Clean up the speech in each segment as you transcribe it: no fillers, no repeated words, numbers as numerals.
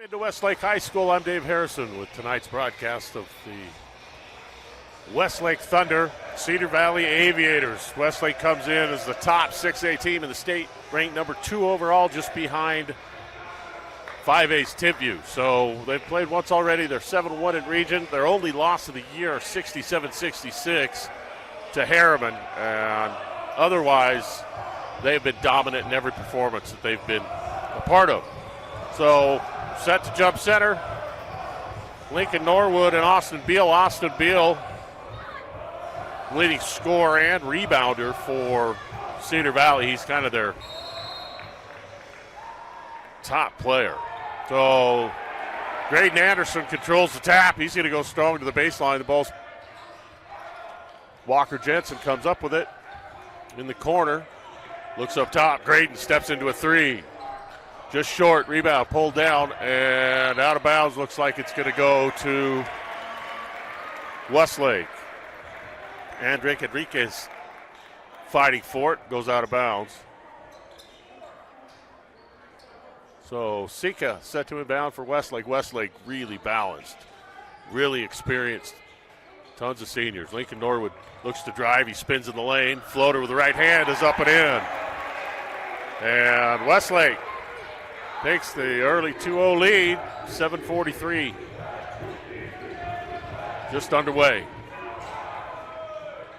Into Westlake High School, I'm Dave Harrison with tonight's broadcast of the Westlake Thunder, Cedar Valley Aviators. Westlake comes in as the top 6A team in the state, ranked number 2 overall, just behind 5A's Timpview. So they've played once already. They're 7-1 in region. Their only loss of the year, 67-66 to Harriman. And otherwise, they've been dominant in every performance that they've been a part of. So set to jump center, Lincoln Norwood and Austin Beal. Austin Beal, leading scorer and rebounder for Cedar Valley. He's kind of their top player. So Graydon Anderson controls the tap. He's going to go strong to the baseline. The ball's Walker Jensen comes up with it in the corner. Looks up top. Graydon steps into a three. Just short, rebound, pulled down, and out of bounds. Looks like it's going to go to Westlake. Andrick Enriquez fighting for it, goes out of bounds. So Sika set to inbound for Westlake. Westlake really balanced, really experienced, tons of seniors. Lincoln Norwood looks to drive, he spins in the lane, floater with the right hand is up and in. And Westlake takes the early 2-0 lead, 7:43 just underway.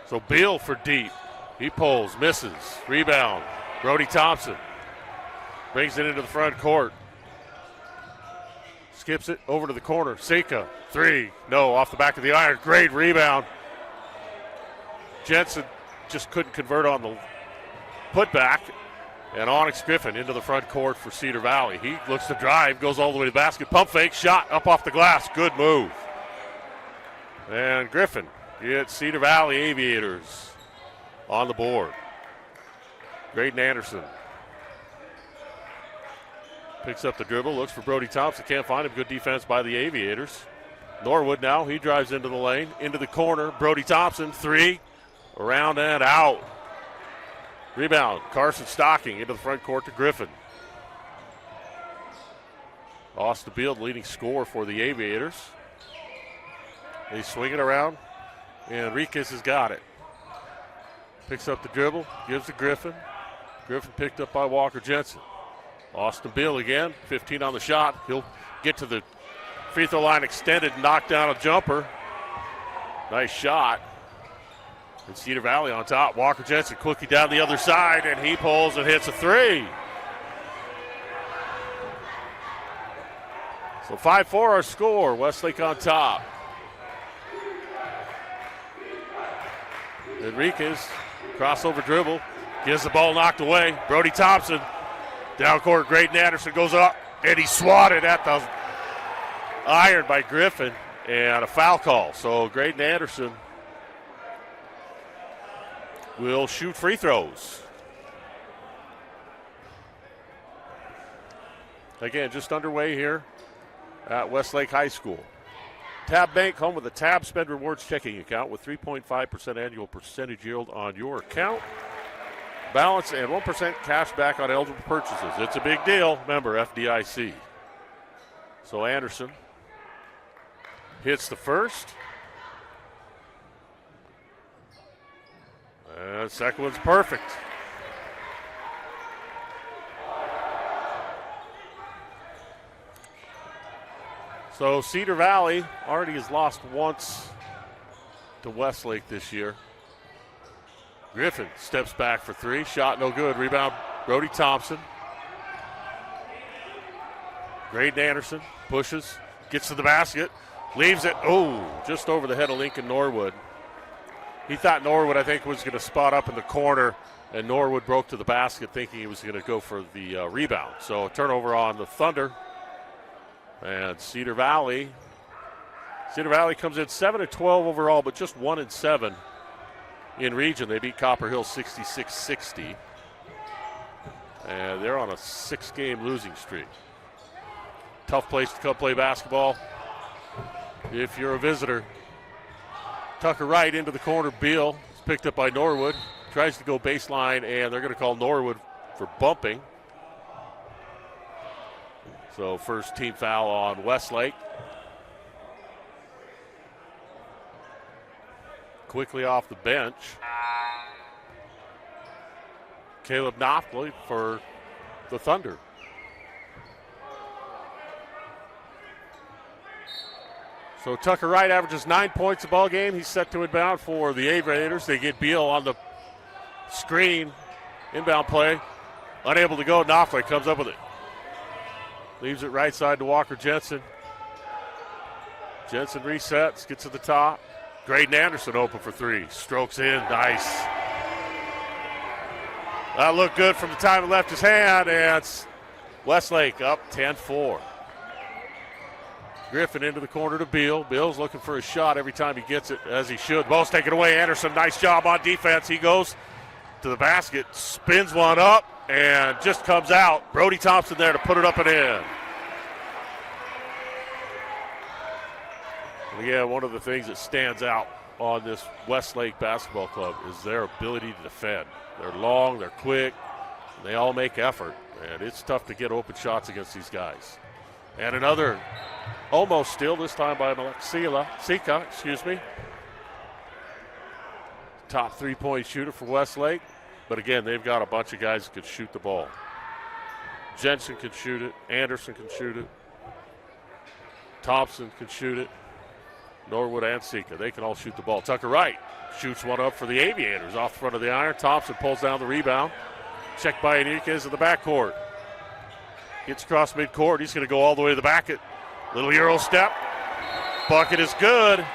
So Beal for deep. He pulls, misses, rebound. Brody Thompson brings it into the front court. Skips it over to the corner. Sika, three. No, off the back of the iron. Great rebound. Jensen just couldn't convert on the putback. And Onyx Griffin into the front court for Cedar Valley. He looks to drive, goes all the way to the basket. Pump fake, shot up off the glass. Good move. And Griffin gets Cedar Valley Aviators on the board. Graydon Anderson picks up the dribble, looks for Brody Thompson. Can't find him. Good defense by the Aviators. Norwood now, he drives into the lane, into the corner. Brody Thompson, three, around and out. Rebound, Carson Stocking into the front court to Griffin. Austin Beal, leading scorer for the Aviators. They swing it around, and Enriquez has got it. Picks up the dribble, gives to Griffin. Griffin picked up by Walker Jensen. Austin Beal again, 15 on the shot. He'll get to the free throw line extended, knock down a jumper. Nice shot. And Cedar Valley on top. Walker Jensen quickly down the other side, and he pulls and hits a three. So 5-4 our score. Westlake on top. Enriquez, crossover dribble, gets the ball knocked away. Brody Thompson, down court. Graydon Anderson goes up, and he's swatted at the iron by Griffin, and a foul call. So Graydon Anderson will shoot free throws. Again, just underway here at Westlake High School. Tab Bank, home with a Tab Spend Rewards checking account with 3.5% annual percentage yield on your account. Balance and 1% cash back on eligible purchases. It's a big deal. Remember, FDIC. So Anderson hits the first. And the second one's perfect. So Cedar Valley already has lost once to Westlake this year. Griffin steps back for three. Shot no good. Rebound, Brody Thompson. Graydon Anderson pushes, gets to the basket, leaves it. Oh, just over the head of Lincoln Norwood. He thought Norwood, I think, was going to spot up in the corner, and Norwood broke to the basket thinking he was going to go for the rebound. So a turnover on the Thunder. And Cedar Valley comes in 7-12 overall, but just 1-7 in region. They beat Copper Hill 66-60. And they're on a 6-game losing streak. Tough place to come play basketball if you're a visitor. Tucker Wright into the corner. Beal is picked up by Norwood. Tries to go baseline, and they're going to call Norwood for bumping. So first team foul on Westlake. Quickly off the bench, Caleb Knopfler for the Thunder. So Tucker Wright averages 9 points a ball game. He's set to inbound for the Aviators. They get Beal on the screen. Inbound play. Unable to go. Knopfler comes up with it. Leaves it right side to Walker Jensen. Jensen resets, gets to the top. Graydon Anderson open for three. Strokes in. Nice. That looked good from the time it left his hand, and it's Westlake up 10-4. Griffin into the corner to Beal. Beal's looking for a shot every time he gets it, as he should. Ball's taken away. Anderson, nice job on defense. He goes to the basket, spins one up, and just comes out. Brody Thompson there to put it up and in. And yeah, one of the things that stands out on this Westlake basketball club is their ability to defend. They're long, they're quick, and they all make effort, and it's tough to get open shots against these guys. And another almost steal, this time by Sika, top three-point shooter for Westlake. But again, they've got a bunch of guys that can shoot the ball. Jensen can shoot it. Anderson can shoot it. Thompson can shoot it. Norwood and Sika, they can all shoot the ball. Tucker Wright shoots one up for the Aviators off the front of the iron. Thompson pulls down the rebound. Checked by Enriquez in the backcourt. Gets across midcourt. He's going to go all the way to the basket. Little Euro step. Bucket is good.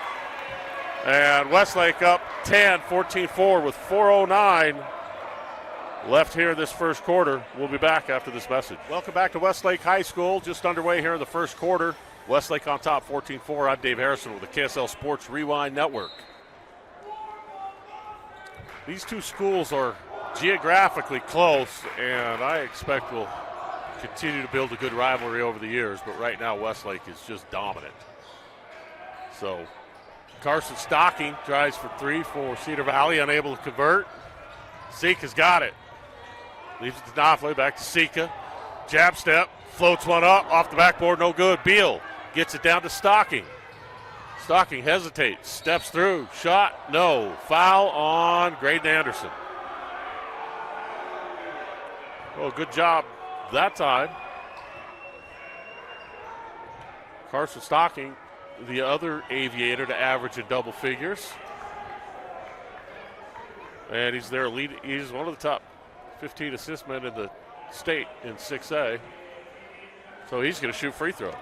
And Westlake up 10, 14-4 with 4:09 left here in this first quarter. We'll be back after this message. Welcome back to Westlake High School. Just underway here in the first quarter. Westlake on top, 14-4. I'm Dave Harrison with the KSL Sports Rewind Network. These two schools are geographically close, and I expect we'll continue to build a good rivalry over the years, but right now Westlake is just dominant. So Carson Stocking tries for three for Cedar Valley, unable to convert. Sika's got it. Leaves it to Knopfler, back to Sika. Jab step, floats one up, off the backboard, no good. Beal gets it down to Stocking. Stocking hesitates, steps through, shot, no. Foul on Graydon Anderson. Oh, good job that time. Carson Stocking, the other Aviator to average in double figures. And he's their lead. He's one of the top 15 assist men in the state in 6A. So he's going to shoot free throws.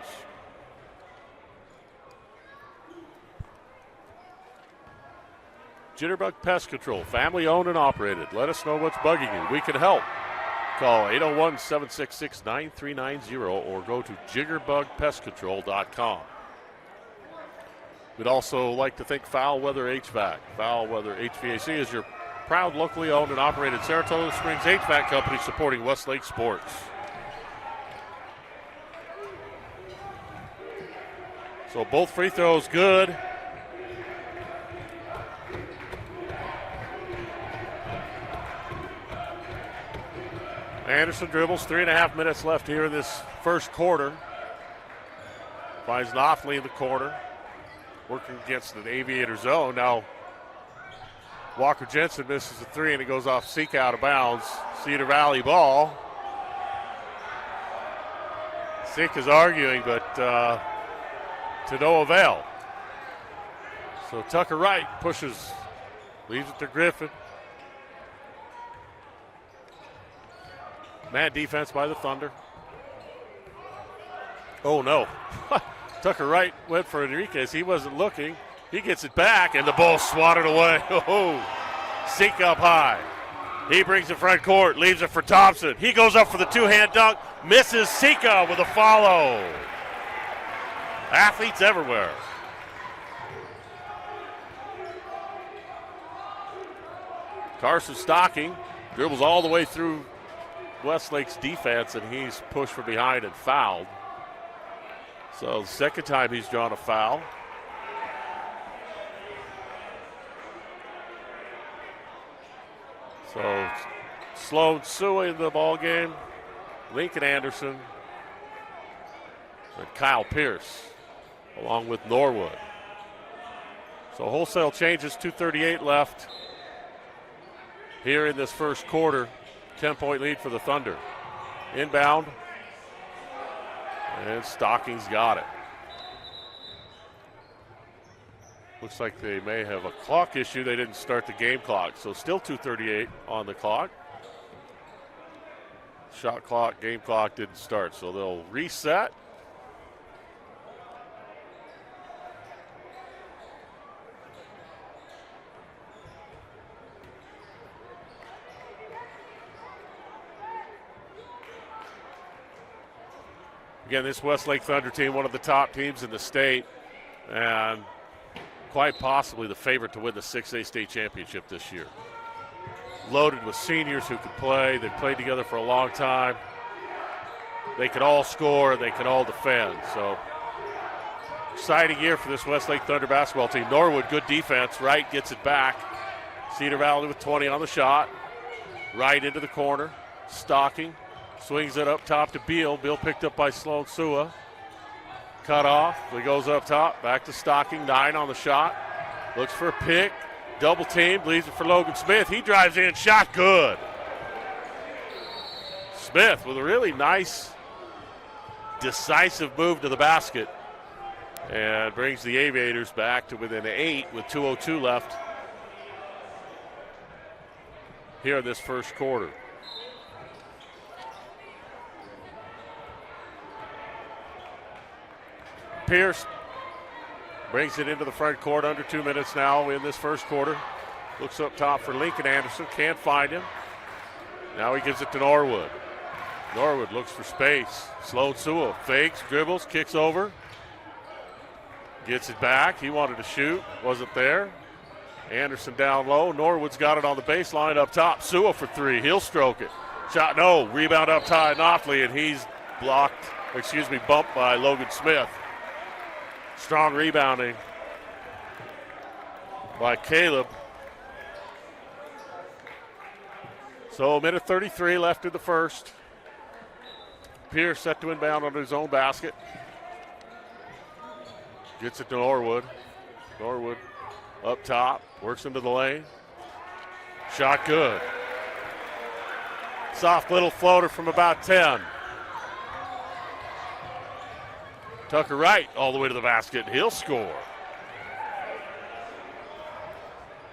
Jitterbug Pest Control, family owned and operated. Let us know what's bugging you. We can help. Call 801-766-9390 or go to jiggerbugpestcontrol.com. We'd also like to thank Foul Weather HVAC. Foul Weather HVAC is your proud locally owned and operated Saratoga Springs HVAC company supporting Westlake sports. So both free throws good. Anderson dribbles, 3.5 minutes left here in this first quarter. Finds Knopfler in the corner, working against an Aviator zone. Now Walker Jensen misses a three and it goes off Sika out of bounds. Cedar Valley ball. Sika's arguing, but to no avail. So Tucker Wright pushes, leaves it to Griffin. Man defense by the Thunder. Oh no. Tucker Wright went for Enriquez. He wasn't looking. He gets it back and the ball swatted away. Oh, Sika up high. He brings it front court, leaves it for Thompson. He goes up for the two-hand dunk, misses. Sika with a follow. Athletes everywhere. Carson Stocking dribbles all the way through Westlake's defense, and he's pushed from behind and fouled. So the second time he's drawn a foul. So Sloan Sua in the ball game. Lincoln Anderson. and Kyle Pierce, along with Norwood. So wholesale changes, 2:38 left here in this first quarter. 10-point lead for the Thunder. Inbound, and Stocking's got it. Looks like they may have a clock issue. They didn't start the game clock, so still 2:38 on the clock. Shot clock, game clock didn't start, so they'll reset. Again, this Westlake Thunder team, one of the top teams in the state, and quite possibly the favorite to win the 6A state championship this year. Loaded with seniors who can play. They've played together for a long time. They can all score. They can all defend. So, exciting year for this Westlake Thunder basketball team. Norwood, good defense. Wright gets it back. Cedar Valley with 20 on the shot. Right into the corner. Stocking. Swings it up top to Beal. Beal picked up by Sloan Sua. Cut off. He goes up top. Back to Stocking. 9 on the shot. Looks for a pick. Double team. Leaves it for Logan Smith. He drives in. Shot good. Smith with a really nice, decisive move to the basket. And brings the Aviators back to within 8 with 2:02 left here in this first quarter. Pierce brings it into the front court, under 2 minutes now in this first quarter. Looks up top for Lincoln Anderson, can't find him. Now he gives it to Norwood. Norwood looks for space. Sloan Sewell fakes, dribbles, kicks over. Gets it back. He wanted to shoot, wasn't there. Anderson down low. Norwood's got it on the baseline up top. Sewell for 3. He'll stroke it. Shot, no. Rebound up high, Knopfler, and he's bumped by Logan Smith. Strong rebounding by Caleb. So a minute 33 left in the first. Pierce set to inbound on his own basket. Gets it to Norwood. Norwood up top, works into the lane. Shot good. Soft little floater from about 10. Tucker Wright all the way to the basket, and he'll score.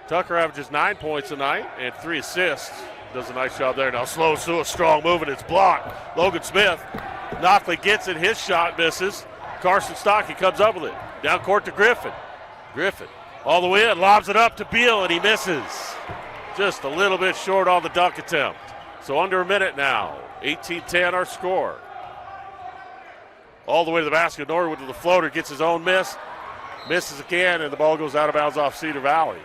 Tucker averages 9 points tonight and 3 assists. Does a nice job there. Now Sloan Sewell, strong move, and it's blocked. Logan Smith, Knockley gets it. His shot misses. Carson Stockey comes up with it. Down court to Griffin. Griffin all the way in, lobs it up to Beal, and he misses. Just a little bit short on the dunk attempt. So under a minute now. 18-10 our score. All the way to the basket. Norwood with the floater, gets his own miss. Misses again, and the ball goes out of bounds off Cedar Valley.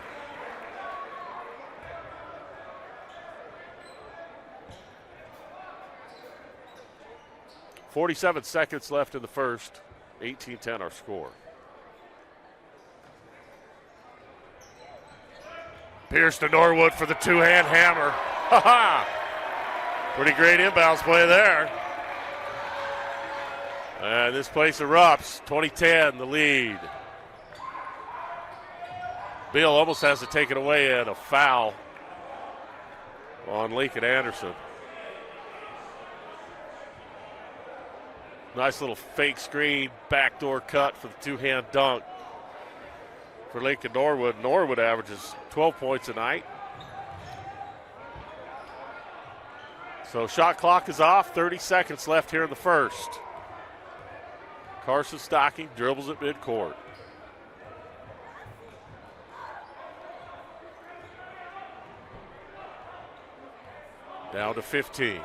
.47 seconds left in the first. 18-10 our score. Pierce to Norwood for the two-hand hammer. Pretty great inbounds play there. And this place erupts. 20-10, the lead. Beal almost has to take it away, and a foul on Lincoln Anderson. Nice little fake screen, backdoor cut for the two-hand dunk for Lincoln Norwood. Norwood averages 12 points a night. So shot clock is off, 30 seconds left here in the first. Carson Stocking dribbles at midcourt. Down to 15.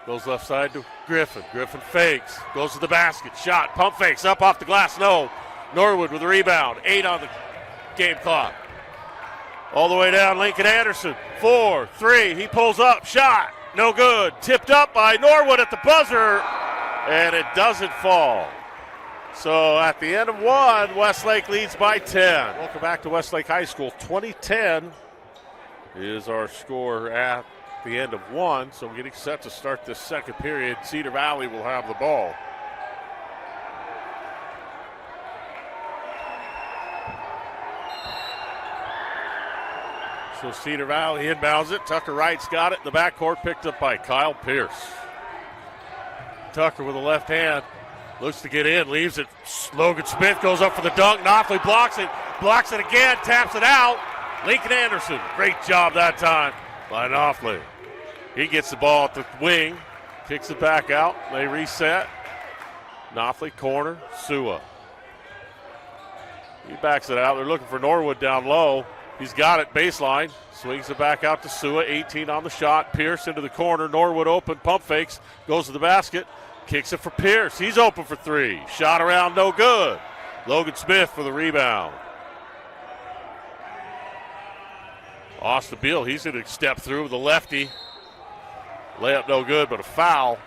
Goes left side to Griffin. Griffin fakes. Goes to the basket. Shot. Pump fakes. Up off the glass. No. Norwood with the rebound. 8 on the game clock. All the way down. Lincoln Anderson. 4, 3. He pulls up. Shot. No good. Tipped up by Norwood at the buzzer. And it doesn't fall. So at the end of one, Westlake leads by 10. Welcome back to Westlake High School. 20-10 is our score at the end of one. So we're getting set to start this second period. Cedar Valley will have the ball. So Cedar Valley inbounds it. Tucker Wright's got it in the backcourt, picked up by Kyle Pierce. Tucker with the left hand. Looks to get in, leaves it. Logan Smith goes up for the dunk. Knopfler blocks it again, taps it out. Lincoln Anderson, great job that time by Knopfler. He gets the ball at the wing, kicks it back out. They reset. Knopfler, corner, Sua. He backs it out. They're looking for Norwood down low. He's got it, baseline. Swings it back out to Sua, 18 on the shot. Pierce into the corner. Norwood open, pump fakes, goes to the basket. Kicks it for Pierce. He's open for three. Shot around, no good. Logan Smith for the rebound. Austin Beal, he's going to step through with the lefty. Layup no good, but a foul.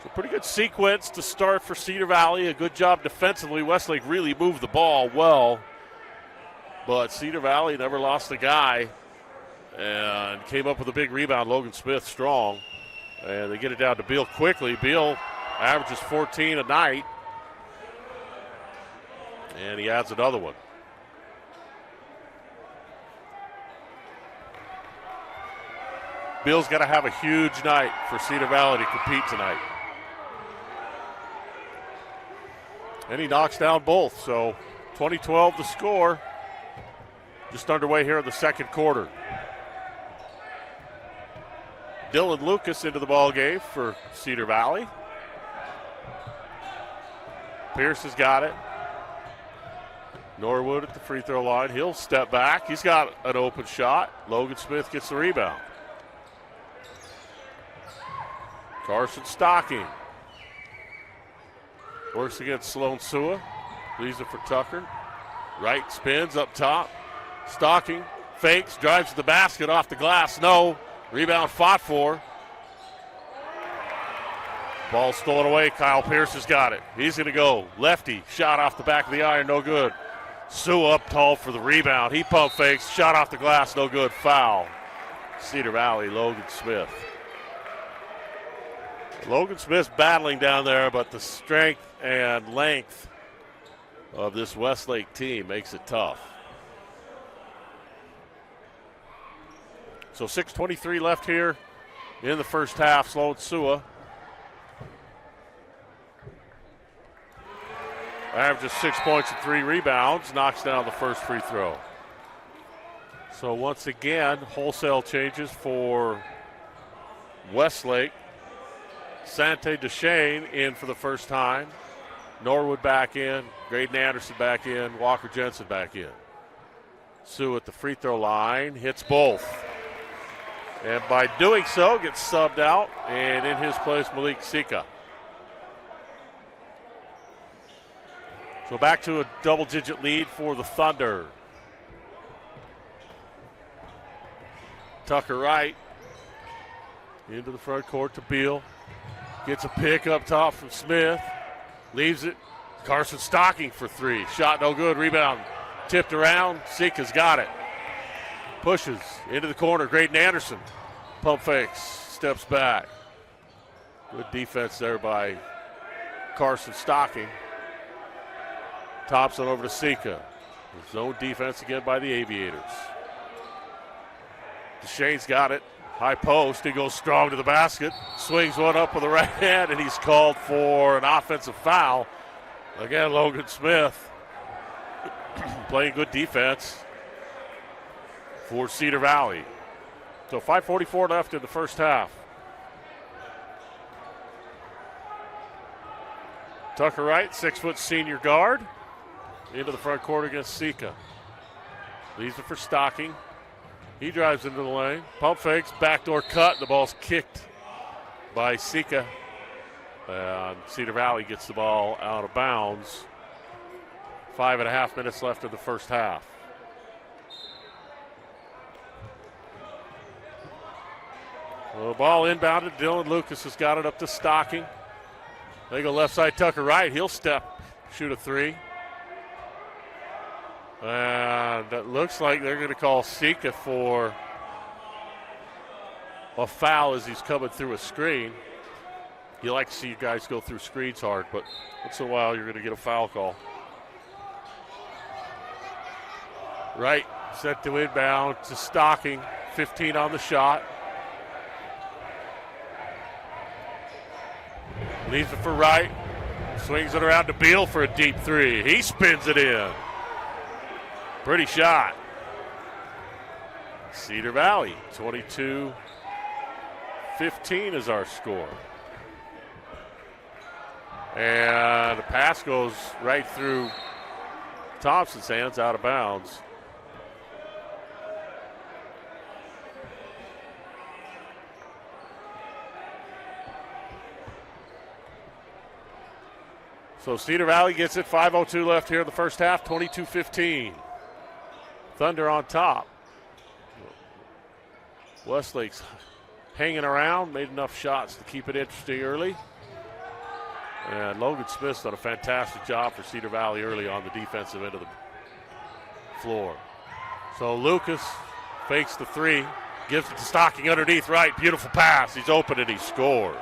So pretty good sequence to start for Cedar Valley. A good job defensively. Westlake really moved the ball well. But Cedar Valley never lost a guy and came up with a big rebound. Logan Smith strong. And they get it down to Beal quickly. Beal averages 14 a night. And he adds another one. Beal's got to have a huge night for Cedar Valley to compete tonight. And he knocks down both. So 20-12 the score. Just underway here in the second quarter. Dylan Lucas into the ball game for Cedar Valley. Pierce has got it. Norwood at the free throw line. He'll step back. He's got an open shot. Logan Smith gets the rebound. Carson Stocking. Works against Sloan Sua. Leaves it for Tucker. Wright spins up top. Stocking fakes, drives to the basket off the glass. No. Rebound fought for. Ball stolen away. Kyle Pierce has got it. He's going to go. Lefty. Shot off the back of the iron. No good. Sue up tall for the rebound. He pump fakes. Shot off the glass. No good. Foul. Cedar Valley, Logan Smith. Logan Smith's battling down there, but the strength and length of this Westlake team makes it tough. So 6:23 left here in the first half. Sloan Sua averages 6 points and 3 rebounds, knocks down the first free throw. So once again, wholesale changes for Westlake. Sante DeShane in for the first time. Norwood back in. Graydon Anderson back in. Walker Jensen back in. Sue at the free throw line. Hits both. And by doing so, gets subbed out. And in his place, Malik Sika. So back to a double-digit lead for the Thunder. Tucker Wright into the front court to Beal. Gets a pick up top from Smith. Leaves it. Carson Stocking for three. Shot no good. Rebound tipped around. Sika's got it. Pushes into the corner. Graydon Anderson. Pump fakes. Steps back. Good defense there by Carson Stocking. Tops it over to Sika. Zone defense again by the Aviators. DeShane's got it. High post. He goes strong to the basket. Swings one up with the right hand, and he's called for an offensive foul. Again, Logan Smith playing good defense for Cedar Valley. So 5:44 left in the first half. Tucker Wright, 6-foot senior guard, into the front court against Sika. Leaves it for Stocking. He drives into the lane. Pump fakes, backdoor cut. The ball's kicked by Sika. And Cedar Valley gets the ball out of bounds. 5.5 minutes left in the first half. Well, the ball inbounded. Dylan Lucas has got it up to Stocking. They go left side, Tucker Wright. He'll step, shoot a three. And it looks like they're going to call Sika for a foul as he's coming through a screen. You like to see you guys go through screens hard, but once in a while you're going to get a foul call. Wright Set to inbound to Stocking. 15 on the shot. Leaves it for Wright. Swings it around to Beal for a deep three. He spins it in. Pretty shot. Cedar Valley, 22-15 is our score. And the pass goes right through Thompson's hands, out of bounds. So Cedar Valley gets it, 5:02 left here in the first half, 22-15. Thunder on top. Westlake's hanging around, made enough shots to keep it interesting early. And Logan Smith's done a fantastic job for Cedar Valley early on the defensive end of the floor. So Lucas fakes the three, gives it to Stocking underneath right. Beautiful pass. He's open and he scores.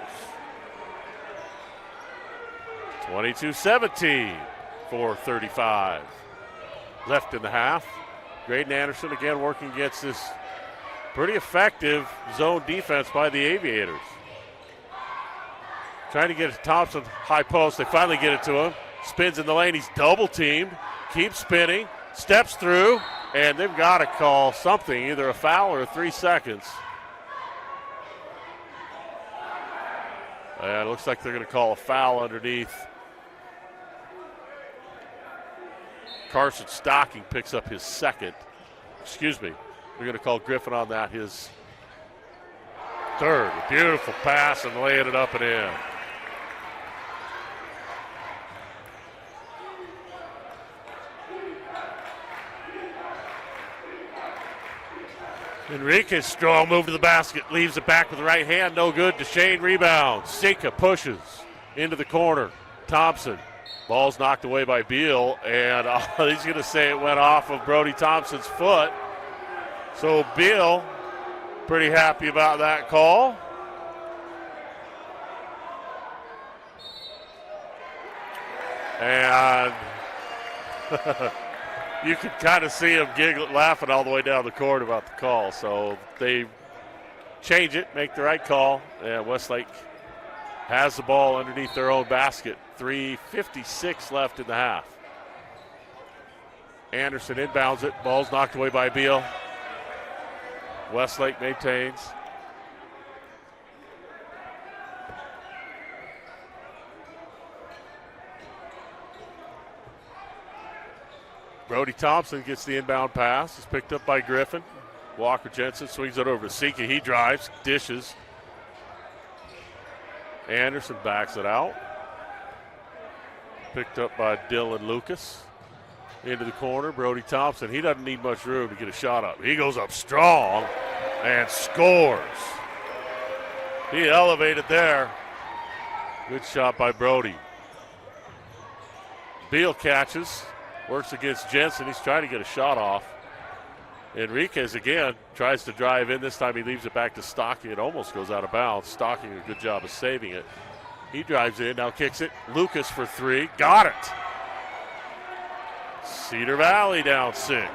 22-17, 4:35 left in the half. Graydon Anderson again working against this pretty effective zone defense by the Aviators. Trying to get it to Thompson, high post. They finally get it to him. Spins in the lane. He's double teamed. Keeps spinning. Steps through. And they've got to call something, either a foul or 3 seconds. And it looks like they're going to call a foul underneath. Carson Stocking picks up his second. Excuse me. They're going to call Griffin on that, his third. A beautiful pass and laying it up and in. Enriquez, strong move to the basket, leaves it back with the right hand, no good. DeShane rebounds. Sika pushes into the corner. Thompson, ball's knocked away by Beal, and he's going to say it went off of Brody Thompson's foot. So Beal, pretty happy about that call. And you can kind of see him giggling, laughing all the way down the court about the call. So they change it, make the right call, and Westlake has the ball underneath their own basket. 3:56 left in the half. Anderson inbounds it. Ball's knocked away by Beal. Westlake maintains. Brody Thompson gets the inbound pass. It's picked up by Griffin. Walker Jensen swings it over to Sika. He drives, dishes. Anderson backs it out. Picked up by Dylan Lucas. Into the corner, Brody Thompson. He doesn't need much room to get a shot up. He goes up strong and scores. He elevated there. Good shot by Brody. Beal catches, works against Jensen. He's trying to get a shot off. Enriquez again tries to drive in. This time he leaves it back to Stocking. It almost goes out of bounds. Stocking a good job of saving it. He drives in, now kicks it. Lucas for three. Got it. Cedar Valley down 6.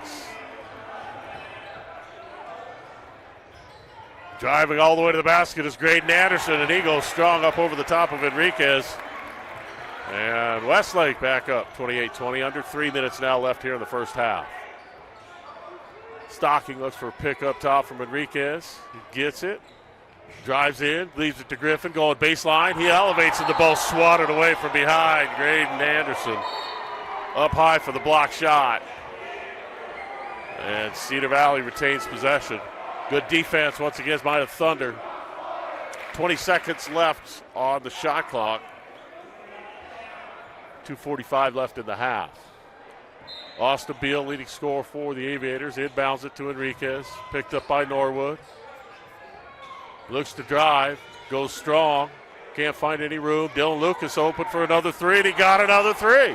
Driving all the way to the basket is Graydon Anderson, and he goes strong up over the top of Enriquez. And Westlake back up 28-20. Under 3 minutes now left here in the first half. Stocking looks for a pick up top from Enriquez. He gets it. Drives in, leaves it to Griffin, going baseline. He elevates and the ball swatted away from behind. Graydon Anderson up high for the block shot. And Cedar Valley retains possession. Good defense once again by the Thunder. 20 seconds left on the shot clock. 2:45 left in the half. Austin Beal, leading scorer for the Aviators, inbounds it to Enriquez. Picked up by Norwood. Looks to drive, goes strong. Can't find any room. Dylan Lucas open for another three, and he got another three.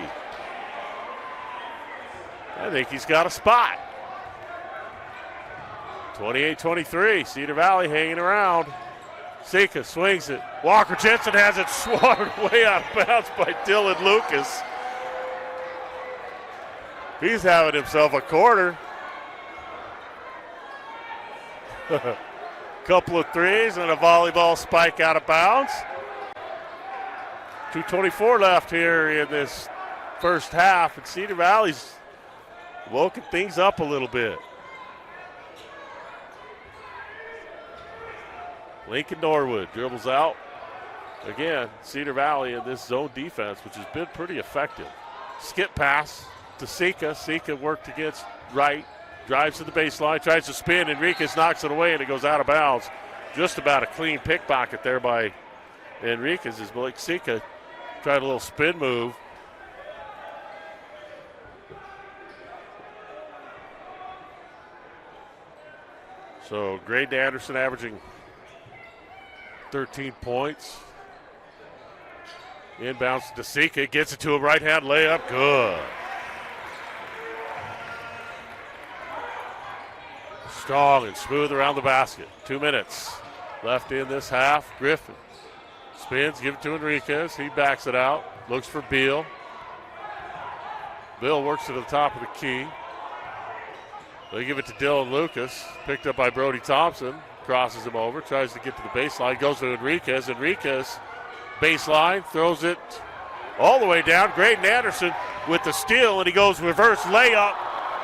I think he's got a spot. 28-23, Cedar Valley hanging around. Sika swings it. Walker Jensen has it swatted way out of bounds by Dylan Lucas. He's having himself a quarter. Couple of threes and a volleyball spike out of bounds. 2:24 left here in this first half, and Cedar Valley's woken things up a little bit. Lincoln Norwood dribbles out. Again, Cedar Valley in this zone defense, which has been pretty effective. Skip pass to Sika. Sika worked against Wright. Drives to the baseline, tries to spin. Enriquez knocks it away, and it goes out of bounds. Just about a clean pickpocket there by Enriquez as Blake Sika tried a little spin move. So Graydon Anderson averaging 13 points. Inbounds to Sika, gets it to a right-hand layup, good. Strong and smooth around the basket. 2 minutes left in this half. Griffin spins, give it to Enriquez. He backs it out, looks for Beal. Beal works to the top of the key. They give it to Dylan Lucas, picked up by Brody Thompson. Crosses him over, tries to get to the baseline, goes to Enriquez. Enriquez, baseline, throws it all the way down. Graydon Anderson with the steal, and he goes reverse layup.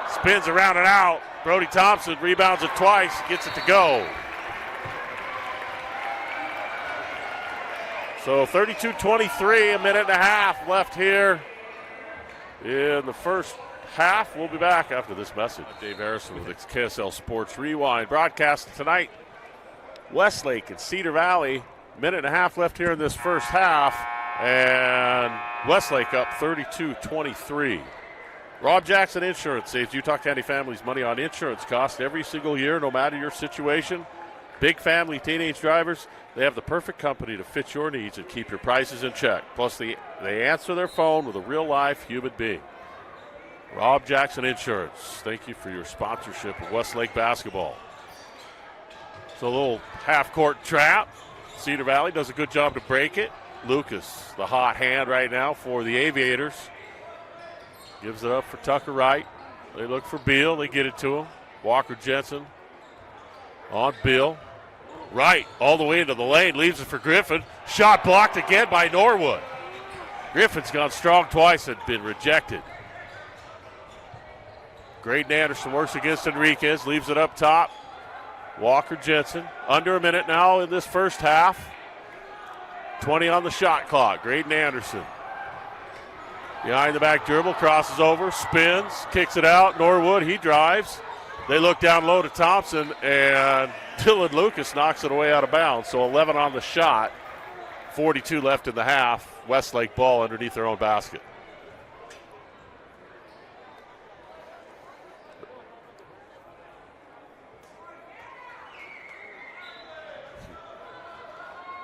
Spins around and out. Brody Thompson rebounds it twice, gets it to go. So 32-23, a minute and a half left here in the first half. We'll be back after this message. Dave Harrison with the KSL Sports Rewind. Broadcast tonight, Westlake and Cedar Valley. Minute and a half left here in this first half, and Westlake up 32-23. Rob Jackson Insurance saves Utah County families money on insurance costs every single year, no matter your situation. Big family, teenage drivers, they have the perfect company to fit your needs and keep your prices in check. Plus, they answer their phone with a real-life human being. Rob Jackson Insurance, thank you for your sponsorship of Westlake basketball. So a little half-court trap. Cedar Valley does a good job to break it. Lucas, the hot hand right now for the Aviators. Gives it up for Tucker Wright. They look for Beal. They get it to him. Walker Jensen on Beal. Wright all the way into the lane. Leaves it for Griffin. Shot blocked again by Norwood. Griffin's gone strong twice and been rejected. Graydon Anderson works against Enriquez. Leaves it up top. Walker Jensen. Under a minute now in this first half. 20 on the shot clock. Graydon Anderson. Behind the back dribble, crosses over, spins, kicks it out. Norwood, he drives. They look down low to Thompson, and Dylan Lucas knocks it away out of bounds. So 11 on the shot, 42 left in the half. Westlake ball underneath their own basket.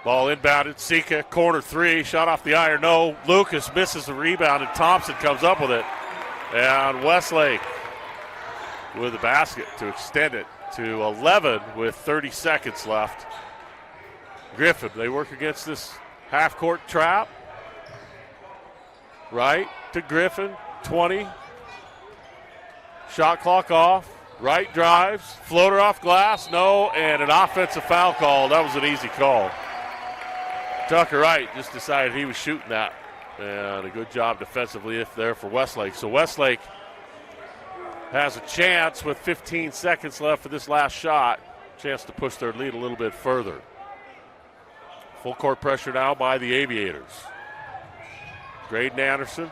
Ball inbounded, Sika, corner three, shot off the iron, no. Lucas misses the rebound, and Thompson comes up with it. And Westlake with the basket to extend it to 11 with 30 seconds left. Griffin, they work against this half-court trap. Right to Griffin, 20. Shot clock off. Wright drives, floater off glass, no, and an offensive foul call. That was an easy call. Tucker Wright just decided he was shooting that, and a good job defensively there for Westlake. So Westlake has a chance with 15 seconds left for this last shot, chance to push their lead a little bit further. Full court pressure now by the Aviators. Graydon Anderson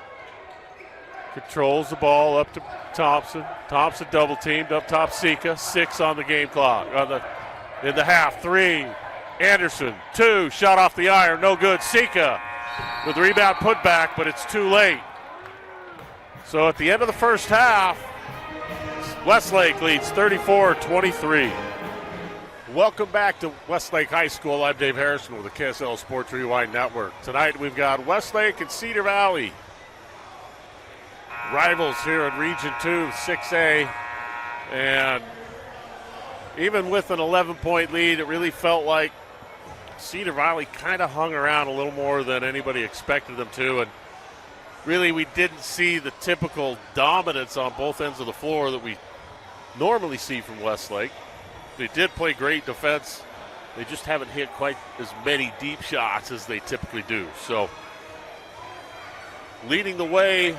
controls the ball up to Thompson. Thompson double teamed up top. Sika, 6 on the game clock in the half. 3. Anderson, 2, shot off the iron, no good. Sika with the rebound put back, but it's too late. So at the end of the first half, Westlake leads 34-23. Welcome back to Westlake High School. I'm Dave Harrison with the KSL Sports Rewind Network. Tonight we've got Westlake and Cedar Valley, rivals here in Region 2, 6A, and even with an 11-point lead, it really felt like Cedar Valley kind of hung around a little more than anybody expected them to, and really we didn't see the typical dominance on both ends of the floor that we normally see from Westlake. they did play great defense. They just haven't hit quite as many deep shots as they typically do. So leading the way,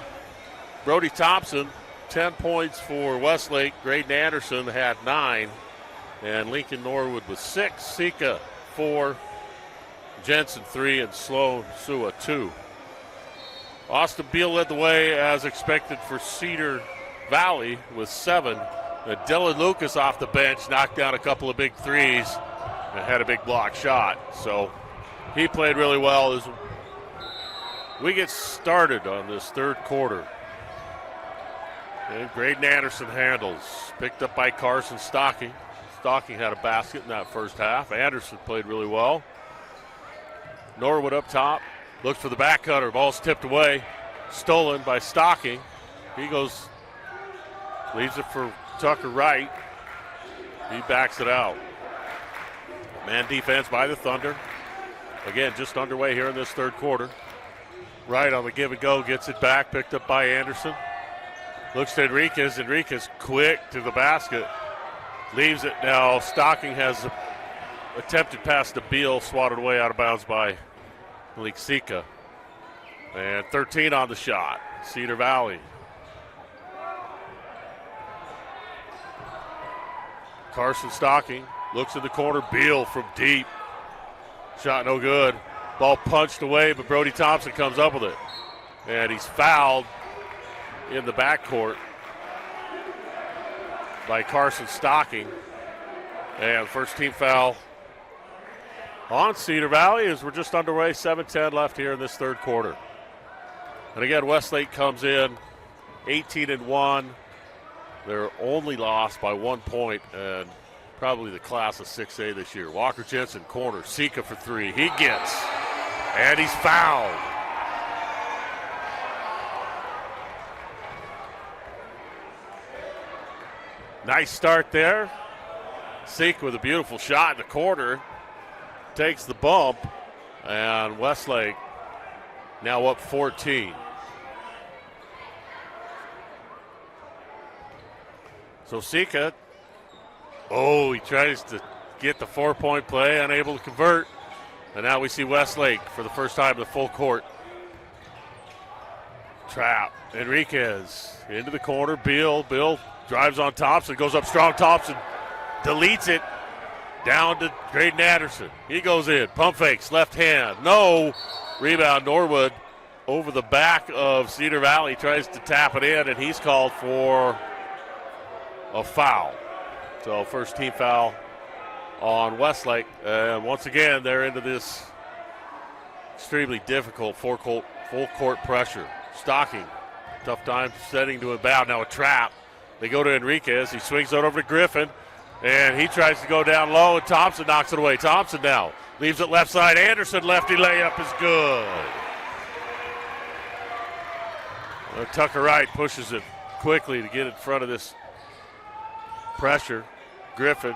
Brody Thompson, 10 points for Westlake. Graydon Anderson had 9. And Lincoln Norwood with 6. Sika 4. Jensen 3. And Sloan Sua 2. Austin Beal led the way as expected for Cedar Valley with 7. And Dylan Lucas off the bench knocked down a couple of big threes and had a big block shot. So he played really well as we get started on this third quarter. And Graydon Anderson handles. Picked up by Carson Stocking. Stocking had a basket in that first half. Anderson played really well. Norwood up top. Looks for the back cutter. Ball's tipped away. Stolen by Stocking. He goes, leaves it for Tucker Wright. He backs it out. Man defense by the Thunder. Again, just underway here in this third quarter. Wright on the give and go. Gets it back. Picked up by Anderson. Looks to Enriquez. Enriquez quick to the basket. Leaves it now. Stocking has attempted pass to Beal. Swatted away out of bounds by Malik Sika. And 13 on the shot. Cedar Valley. Carson Stocking looks in the corner. Beal from deep. Shot no good. Ball punched away, but Brody Thompson comes up with it. And he's fouled in the backcourt by Carson Stocking. And first team foul on Cedar Valley as we're just underway. 7:10 left here in this third quarter. And again, Westlake comes in 18-1. They're only lost by 1 point and probably the class of 6A this year. Walker Jensen, corner. Sika for 3. He gets. And he's fouled. Nice start there. Sika with a beautiful shot in the corner. Takes the bump. And Westlake now up 14. So Sika, he tries to get the 4-point play, unable to convert. And now we see Westlake for the first time in the full court. Trap. Enriquez into the corner. Beal drives on Thompson, goes up strong. Thompson deletes it down to Graydon Anderson. He goes in. Pump fakes, left hand. No. Rebound Norwood over the back of Cedar Valley. Tries to tap it in, and he's called for a foul. So first team foul on Westlake. And once again, they're into this extremely difficult full court pressure. Stocking, tough time setting to inbound. Now a trap. They go to Enriquez. He swings it over to Griffin, and he tries to go down low, and Thompson knocks it away. Thompson now leaves it left side. Anderson, lefty layup is good. Tucker Wright pushes it quickly to get in front of this pressure. Griffin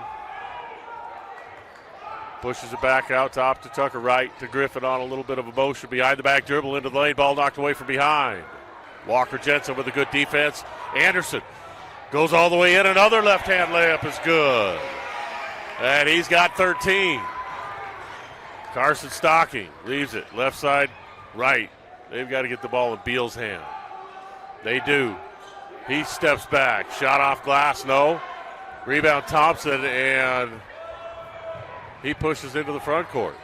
pushes it back out top to Tucker Wright to Griffin on a little bit of a motion. Behind the back dribble into the lane. Ball knocked away from behind. Walker Jensen with a good defense. Anderson goes all the way in. Another left-hand layup is good. And he's got 13. Carson Stocking leaves it. Left side, right. They've got to get the ball in Beal's hand. They do. He steps back. Shot off glass, no. Rebound Thompson, and he pushes into the front court.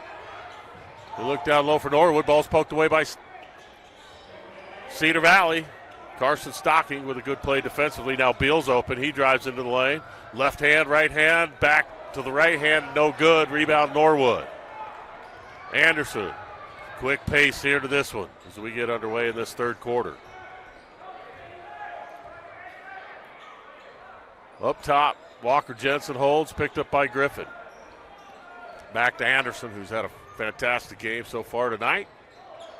They look down low for Norwood. Ball's poked away by Cedar Valley. Carson Stocking with a good play defensively. Now Beal's open. He drives into the lane. Left hand, right hand, back to the right hand. No good. Rebound Norwood. Anderson. Quick pace here to this one as we get underway in this third quarter. Up top, Walker Jensen holds, picked up by Griffin. Back to Anderson, who's had a fantastic game so far tonight.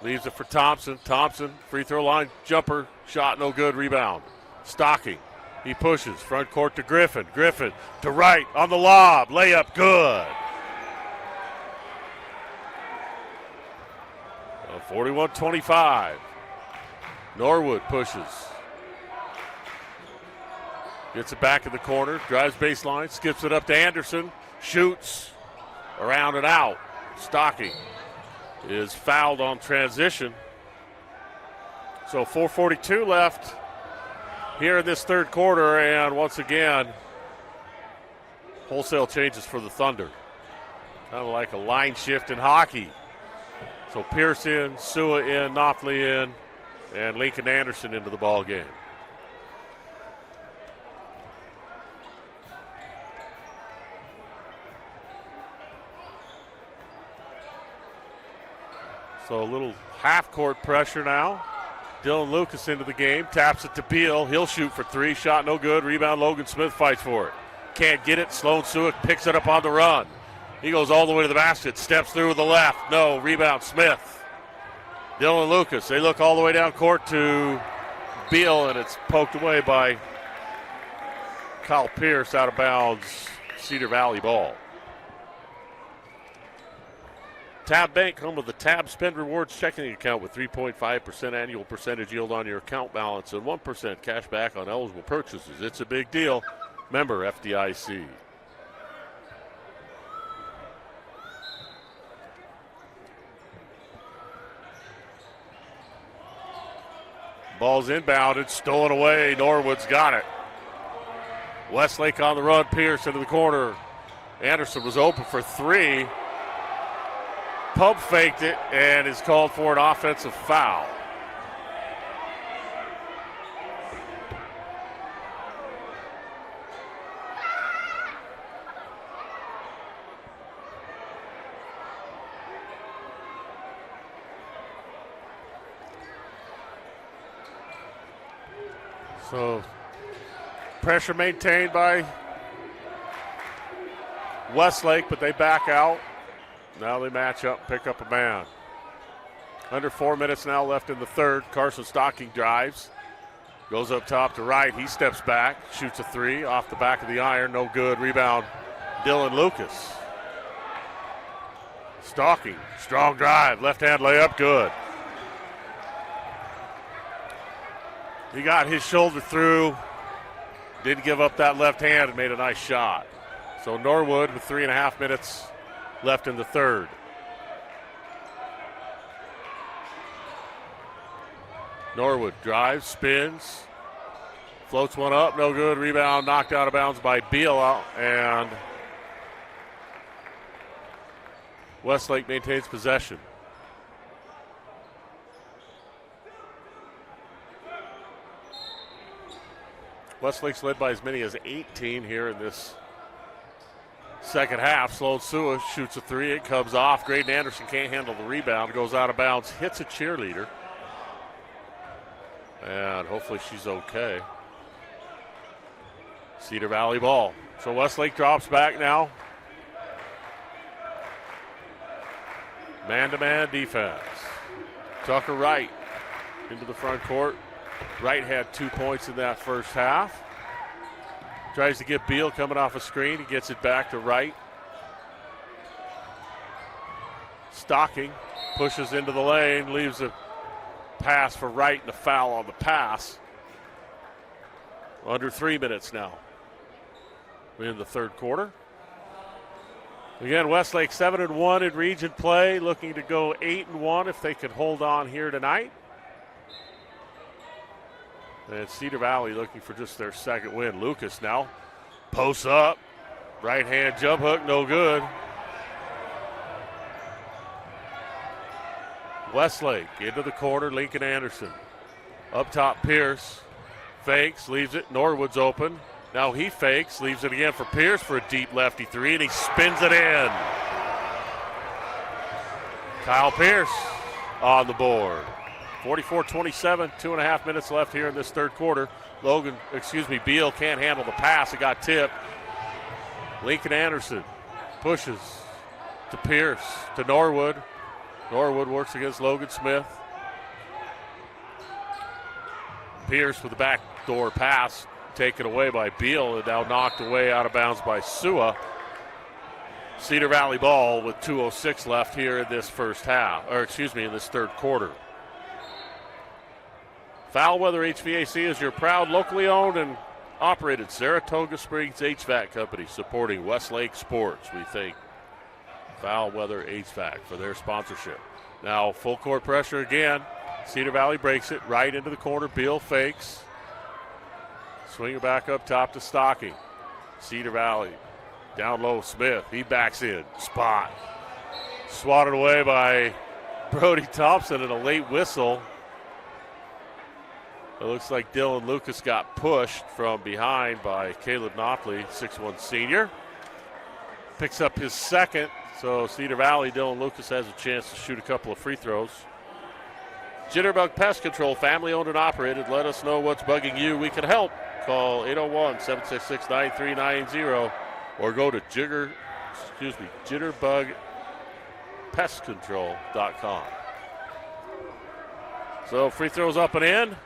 Leaves it for Thompson. Thompson, free throw line, jumper, shot no good, rebound. Stocking, he pushes, front court to Griffin. Griffin to right on the lob, layup good. 41-25. Norwood pushes. Gets it back in the corner, drives baseline, skips it up to Anderson, shoots, around and out. Stocking is fouled on transition. So 4:42 left here in this third quarter, and once again, wholesale changes for the Thunder. Kind of like a line shift in hockey. So Pierce in, Sua in, Knopfler in, and Lincoln Anderson into the ball game. So a little half-court pressure now. Dylan Lucas into the game, taps it to Beal. He'll shoot for three. Shot no good. Rebound, Logan Smith fights for it. Can't get it. Sloan Suick picks it up on the run. He goes all the way to the basket, steps through with the left. No, rebound, Smith. Dylan Lucas, they look all the way down court to Beal, and it's poked away by Kyle Pierce, out of bounds. Cedar Valley ball. Tab Bank, home of the Tab Spend Rewards checking account with 3.5% annual percentage yield on your account balance and 1% cash back on eligible purchases. It's a big deal. Member FDIC. Ball's inbounded, stolen away. Norwood's got it. Westlake on the run. Pierce into the corner. Anderson was open for three. Pump faked it and is called for an offensive foul. So pressure maintained by Westlake, but they back out. Now they match up, pick up a man. Under 4 minutes now left in the third. Carson Stocking drives. Goes up top to right. He steps back, shoots a three off the back of the iron. No good. Rebound, Dylan Lucas. Stocking, strong drive. Left-hand layup, good. He got his shoulder through. Didn't give up that left hand and made a nice shot. So Norwood with 3.5 minutes left in the third. Norwood drives, spins, floats one up, no good. Rebound knocked out of bounds by Beal, and Westlake maintains possession. Westlake's led by as many as 18 here in this second half. Sloan Suick shoots a three. It comes off. Graydon Anderson can't handle the rebound. Goes out of bounds. Hits a cheerleader. And hopefully she's okay. Cedar Valley ball. So Westlake drops back now. Man-to-man defense. Tucker Wright into the front court. Wright had 2 points in that first half. Tries to get Beal coming off a screen. He gets it back to Wright. Stocking pushes into the lane, leaves a pass for Wright and a foul on the pass. Under 3 minutes now in the third quarter. Again, Westlake 7-1 in region play, looking to go 8-1 if they can hold on here tonight. And Cedar Valley looking for just their second win. Lucas now posts up. Right hand jump hook, no good. Westlake into the corner, Lincoln Anderson. Up top, Pierce. Fakes, leaves it. Norwood's open. Now he fakes, leaves it again for Pierce for a deep lefty three, and he spins it in. Kyle Pierce on the board. 44-27, 2.5 minutes left here in this third quarter. Beal can't handle the pass. It got tipped. Lincoln Anderson pushes to Pierce, to Norwood. Norwood works against Logan Smith. Pierce with the backdoor pass taken away by Beal and now knocked away out of bounds by Sua. Cedar Valley ball with 2:06 left here in this in this third quarter. Foul Weather HVAC is your proud, locally owned, and operated Saratoga Springs HVAC Company, supporting Westlake Sports. We thank Foul Weather HVAC for their sponsorship. Now full court pressure again. Cedar Valley breaks it right into the corner. Beal fakes. Swing it back up top to Stocking. Cedar Valley down low. Smith. He backs in. Spot. Swatted away by Brody Thompson and a late whistle. It looks like Dylan Lucas got pushed from behind by Caleb Knopfley, 6'1 senior. Picks up his second. So Cedar Valley, Dylan Lucas has a chance to shoot a couple of free throws. Jitterbug Pest Control, family owned and operated. Let us know what's bugging you. We can help. Call 801-766-9390 or go to jitterbugpestcontrol.com. So free throws up and in.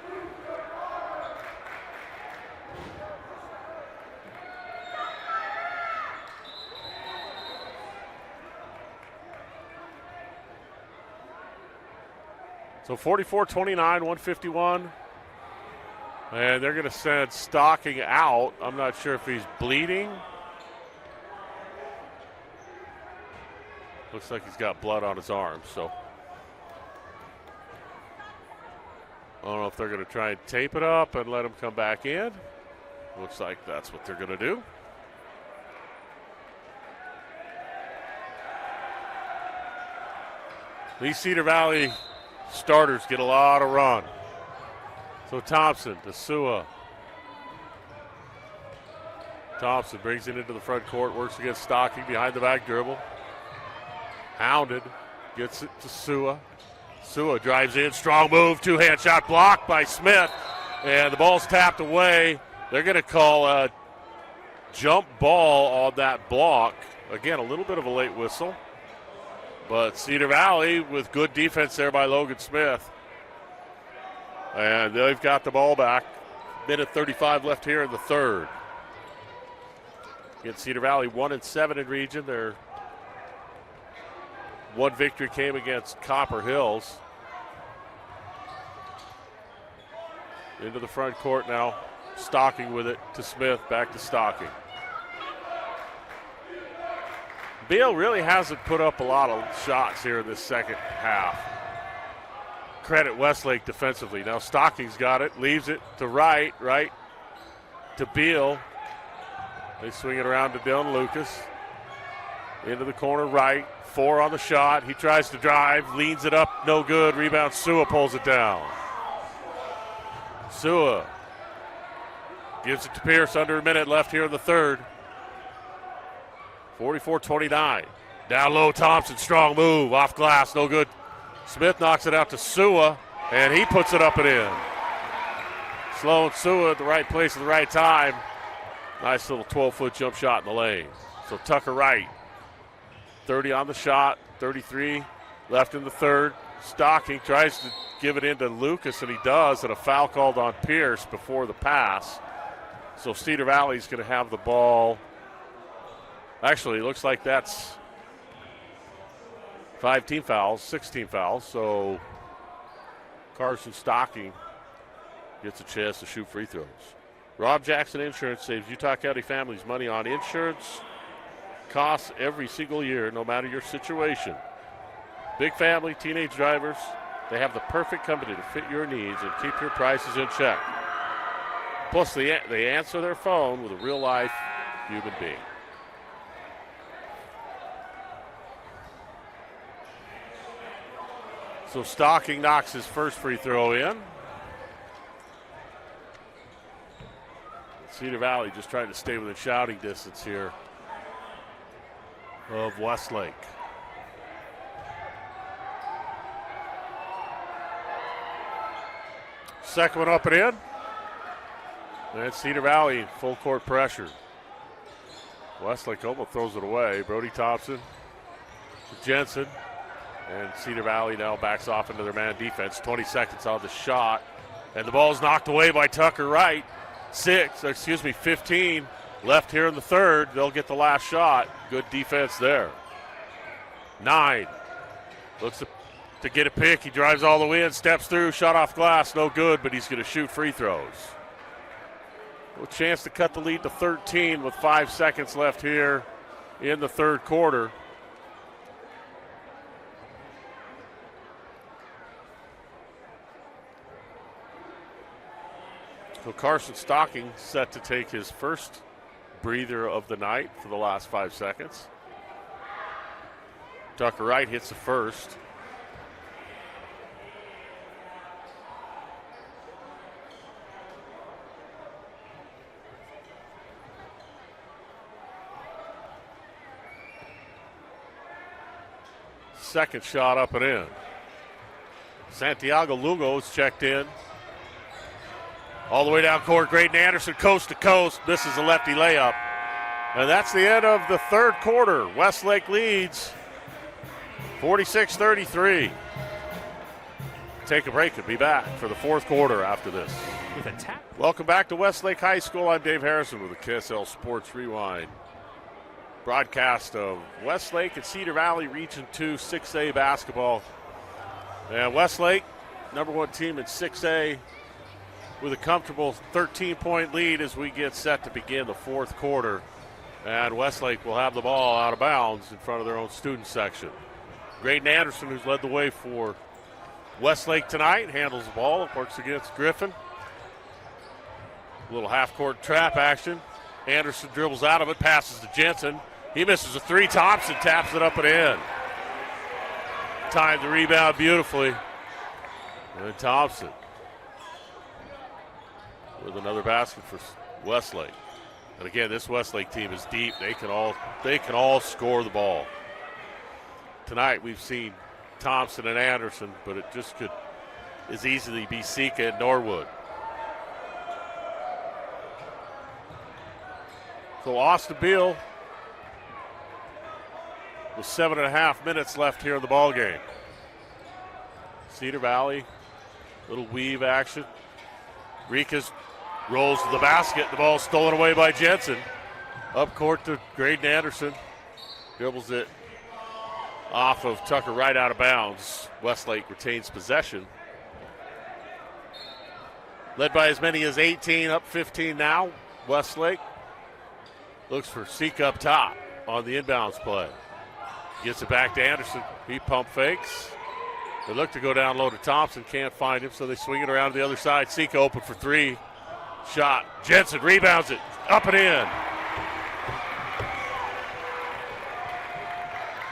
So 44-29, 151. And they're going to send Stocking out. I'm not sure if he's bleeding. Looks like he's got blood on his arm, so I don't know if they're going to try and tape it up and let him come back in. Looks like that's what they're going to do. These Cedar Valley starters get a lot of run. So Thompson to Sua. Thompson brings it into the front court, works against Stocking, behind the back dribble. Hounded, gets it to Sua. Sua drives in, strong move, two-hand shot blocked by Smith, and the ball's tapped away. They're going to call a jump ball on that block. Again, a little bit of a late whistle. But Cedar Valley with good defense there by Logan Smith. And they've got the ball back. Minute 35 left here in the third. Against Cedar Valley, 1-7 in region. Their one victory came against Copper Hills. Into the front court now. Stocking with it to Smith, back to Stocking. Beal really hasn't put up a lot of shots here in this second half. Credit Westlake defensively. Now Stocking's got it, leaves it to right to Beal. They swing it around to Dylan Lucas. Into the corner right, 4 on the shot. He tries to drive, leans it up, no good. Rebound, Sua pulls it down. Sua gives it to Pierce, under a minute left here in the third. 44-29. Down low, Thompson, strong move, off glass, no good. Smith knocks it out to Sua, and he puts it up and in. Sloan Sua at the right place at the right time. Nice little 12-foot jump shot in the lane. So Tucker Wright, 30 on the shot, 33 left in the third. Stocking tries to give it into Lucas, and he does, and a foul called on Pierce before the pass. So Cedar Valley's going to have the ball. Actually, it looks like that's 5 team fouls, 6 team fouls. So Carson Stocking gets a chance to shoot free throws. Rob Jackson Insurance saves Utah County families money on insurance costs every single year, no matter your situation. Big family, teenage drivers, they have the perfect company to fit your needs and keep your prices in check. Plus, they answer their phone with a real-life human being. So Stocking knocks his first free throw in. Cedar Valley just trying to stay within shouting distance here of Westlake. Second one up and in. And Cedar Valley full court pressure. Westlake almost throws it away. Brody Thompson to Jensen. And Cedar Valley now backs off into their man defense. 20 seconds on the shot. And the ball is knocked away by Tucker Wright. 15 left here in the third. They'll get the last shot. Good defense there. 9. Looks to get a pick. He drives all the way in, steps through, shot off glass. No good, but he's going to shoot free throws. A chance to cut the lead to 13 with 5 seconds left here in the third quarter. So Carson Stocking set to take his first breather of the night for the last 5 seconds. Tucker Wright hits the first. Second shot up and in. Santiago Lugo's checked in. All the way down court, Graydon Anderson, coast to coast, misses a lefty layup. And that's the end of the third quarter. Westlake leads 46-33. Take a break and be back for the fourth quarter after this. With a tap. Welcome back to Westlake High School. I'm Dave Harrison with the KSL Sports Rewind. Broadcast of Westlake and Cedar Valley Region 2 6A basketball. And Westlake, number one team in 6A, with a comfortable 13-point lead as we get set to begin the fourth quarter. And Westlake will have the ball out of bounds in front of their own student section. Graydon Anderson, who's led the way for Westlake tonight, handles the ball and works against Griffin. A little half-court trap action. Anderson dribbles out of it, passes to Jensen. He misses a three. Thompson taps it up and in. Timed the rebound beautifully. And Thompson with another basket for Westlake. And again, this Westlake team is deep. They can all score the ball. Tonight we've seen Thompson and Anderson, but it just could as easily be Sika and Norwood. So Austin Beal with 7.5 minutes left here in the ball game. Cedar Valley, little weave action. Rikas rolls to the basket. The ball stolen away by Jensen. Up court to Graydon Anderson. Dribbles it off of Tucker right out of bounds. Westlake retains possession. Led by as many as 18, up 15 now. Westlake looks for Sika up top on the inbounds play. Gets it back to Anderson. He pump fakes. They look to go down low to Thompson. Can't find him, so they swing it around to the other side. Sika open for three. Shot. Jensen rebounds it. Up and in.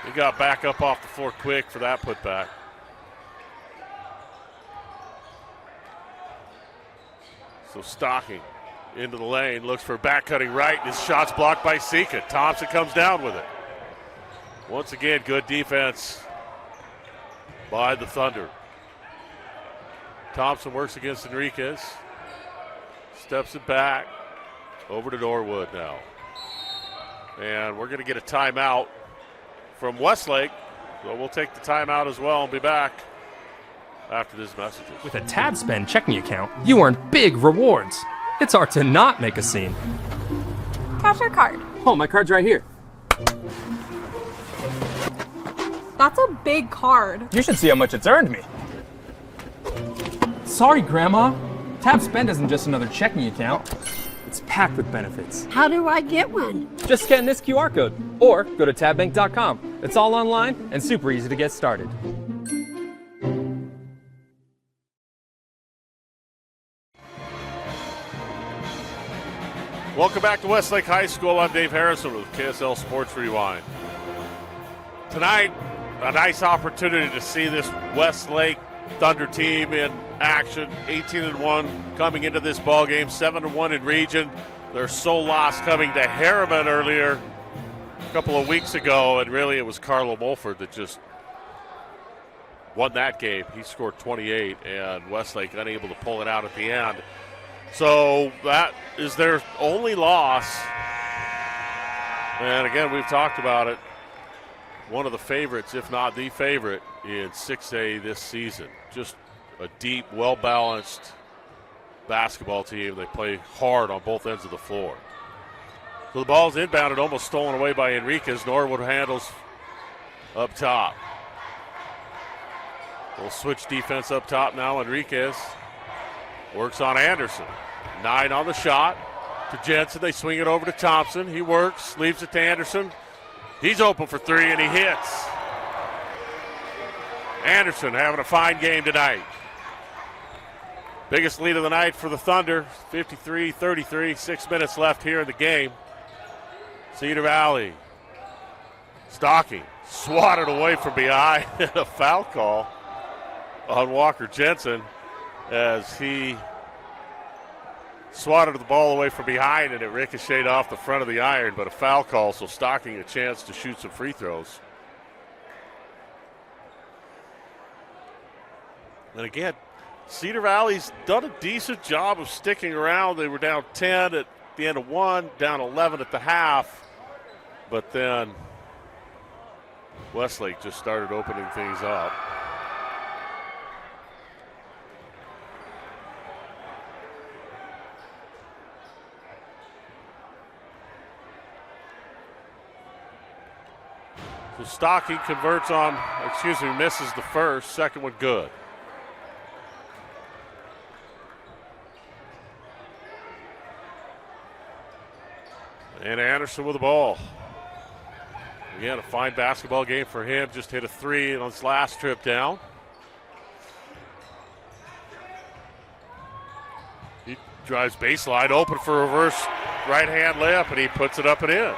He got back up off the floor quick for that putback. So Stocking into the lane. Looks for a back cutting right. His shot's blocked by Sika. Thompson comes down with it. Once again, good defense by the Thunder. Thompson works against Enriquez. Steps it back. Over to Norwood now. And we're going to get a timeout from Westlake. So we'll take the timeout as well and be back after these messages. With a tab spend checking account, you earn big rewards. It's hard to not make a scene. Cash or card? Oh, my card's right here. That's a big card. You should see how much it's earned me. Sorry, Grandma. Tab Spend isn't just another checking account. It's packed with benefits. How do I get one? Just scan this QR code or go to tabbank.com. It's all online and super easy to get started. Welcome back to Westlake High School. I'm Dave Harrison with KSL Sports Rewind. Tonight, a nice opportunity to see this Westlake Thunder team in action. 18-1 coming into this ball game, 7-1 in region. Their sole loss coming to Harriman earlier a couple of weeks ago, and really it was Carlo Mulford that just won that game. He scored 28, and Westlake unable to pull it out at the end. So that is their only loss. And again, we've talked about it. One of the favorites, if not the favorite, in 6A this season. Just a deep, well-balanced basketball team. They play hard on both ends of the floor. So the ball's inbounded, almost stolen away by Enriquez. Norwood handles up top. We'll switch defense up top now. Enriquez works on Anderson. 9 on the shot. to Jensen. They swing it over to Thompson. He works, leaves it to Anderson. He's open for three, and he hits. Anderson having a fine game tonight. Biggest lead of the night for the Thunder, 53-33, 6 minutes left here in the game. Cedar Valley, Stocking, swatted away from behind, and a foul call on Walker Jensen as he swatted the ball away from behind, and it ricocheted off the front of the iron, but a foul call, so Stocking a chance to shoot some free throws. And again, Cedar Valley's done a decent job of sticking around. They were down 10 at the end of one, down 11 at the half, but then Westlake just started opening things up. So Stocking converts on, misses the first, second one good. And Anderson with the ball. Again, a fine basketball game for him. Just hit a three on his last trip down. He drives baseline, open for a reverse right-hand layup, and he puts it up and in.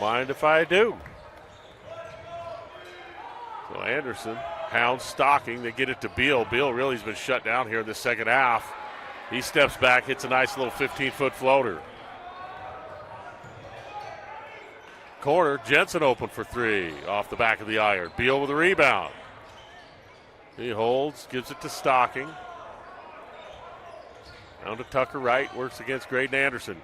Mind if I do. So Anderson hounds Stocking. They get it to Beal. Beal really has been shut down here in the second half. He steps back, hits a nice little 15-foot floater. Corner, Jensen open for three off the back of the iron. Beal with a rebound. He holds, gives it to Stocking. Down to Tucker Wright, works against Graydon Anderson.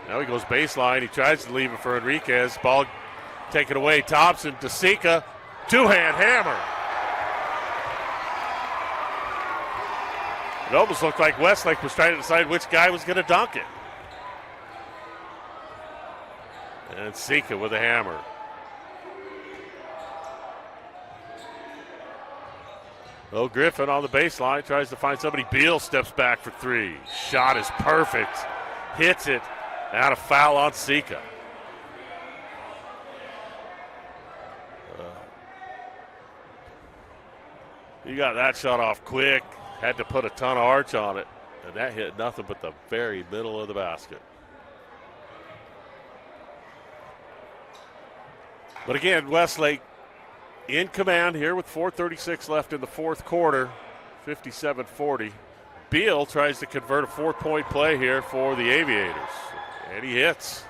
Now he goes baseline. He tries to leave it for Enriquez. Ball taken away. Thompson to Sika. Two-hand hammer. It almost looked like Westlake was trying to decide which guy was going to dunk it. And Sika with a hammer. Well, Griffin on the baseline tries to find somebody. Beal steps back for three. Shot is perfect. Hits it. Out of foul on Sika. He got that shot off quick. Had to put a ton of arch on it. And that hit nothing but the very middle of the basket. But again, Westlake in command here with 4:36 left in the fourth quarter, 57-40. Beal tries to convert a 4-point play here for the Aviators, and he hits.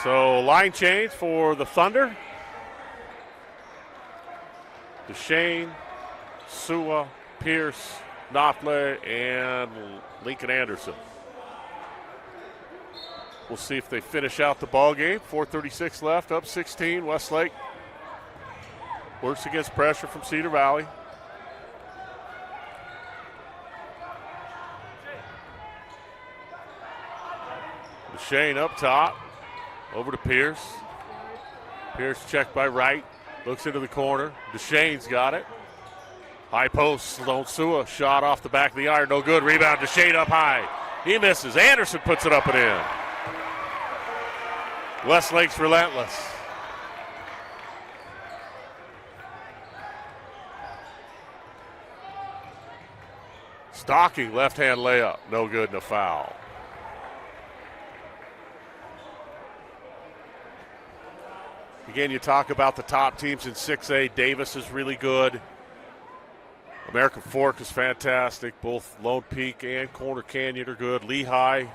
So line change for the Thunder. DeShane, Sua, Pierce, Knopfler, and Lincoln Anderson. We'll see if they finish out the ball game. 4:36 left, up 16. Westlake works against pressure from Cedar Valley. DeShane up top, over to Pierce. Pierce checked by Wright, looks into the corner. DeShane's got it. High post, Sua shot off the back of the iron, no good. Rebound, DeShane up high. He misses. Anderson puts it up and in. Westlake's relentless. Stocking, left-hand layup, no good, no foul. Again, you talk about the top teams in 6A. Davis is really good. American Fork is fantastic. Both Lone Peak and Corner Canyon are good. Lehigh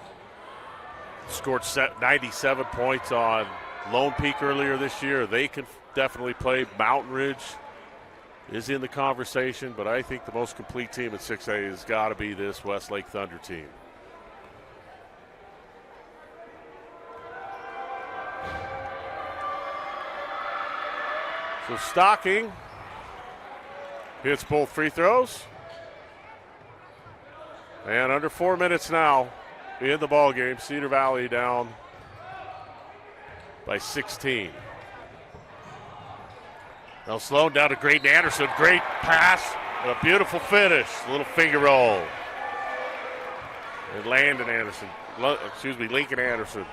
scored 97 points on Lone Peak earlier this year. They can definitely play. Mountain Ridge is in the conversation, but I think the most complete team in 6A has got to be this Westlake Thunder team. So Stocking hits both free throws. And under 4 minutes now in the ball game. Cedar Valley down by 16. Now Sloan down to Graydon Anderson. Great pass. A beautiful finish, little finger roll. And Lincoln Anderson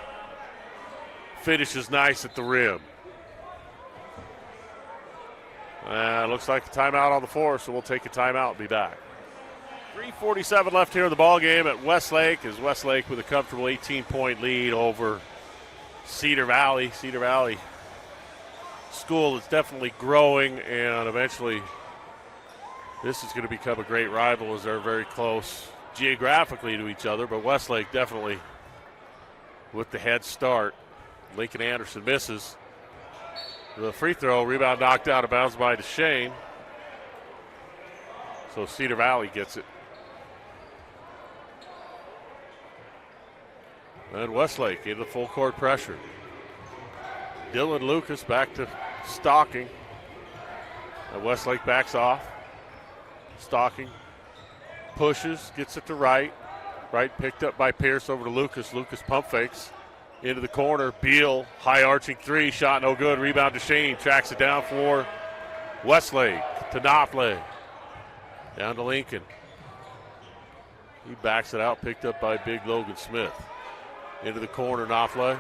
finishes nice at the rim. Looks like a timeout on the floor, so we'll take a timeout and be back. 3:47 left here in the ball game at Westlake, as Westlake with a comfortable 18-point lead over Cedar Valley. Cedar Valley school is definitely growing, and eventually this is going to become a great rival as they're very close geographically to each other, but Westlake definitely with the head start. Lincoln Anderson misses. The free throw, rebound knocked out of bounds by DeShane. So Cedar Valley gets it. And Westlake into full court pressure. Dylan Lucas back to Stocking. And Westlake backs off. Stocking pushes, gets it to Wright. Wright picked up by Pierce over to Lucas. Lucas pump fakes into the corner. Beal, high arching three, shot no good. Rebound to Shane, tracks it down for Westlake to Knopfler. Down to Lincoln. He backs it out, picked up by big Logan Smith. Into the corner, Knopfler.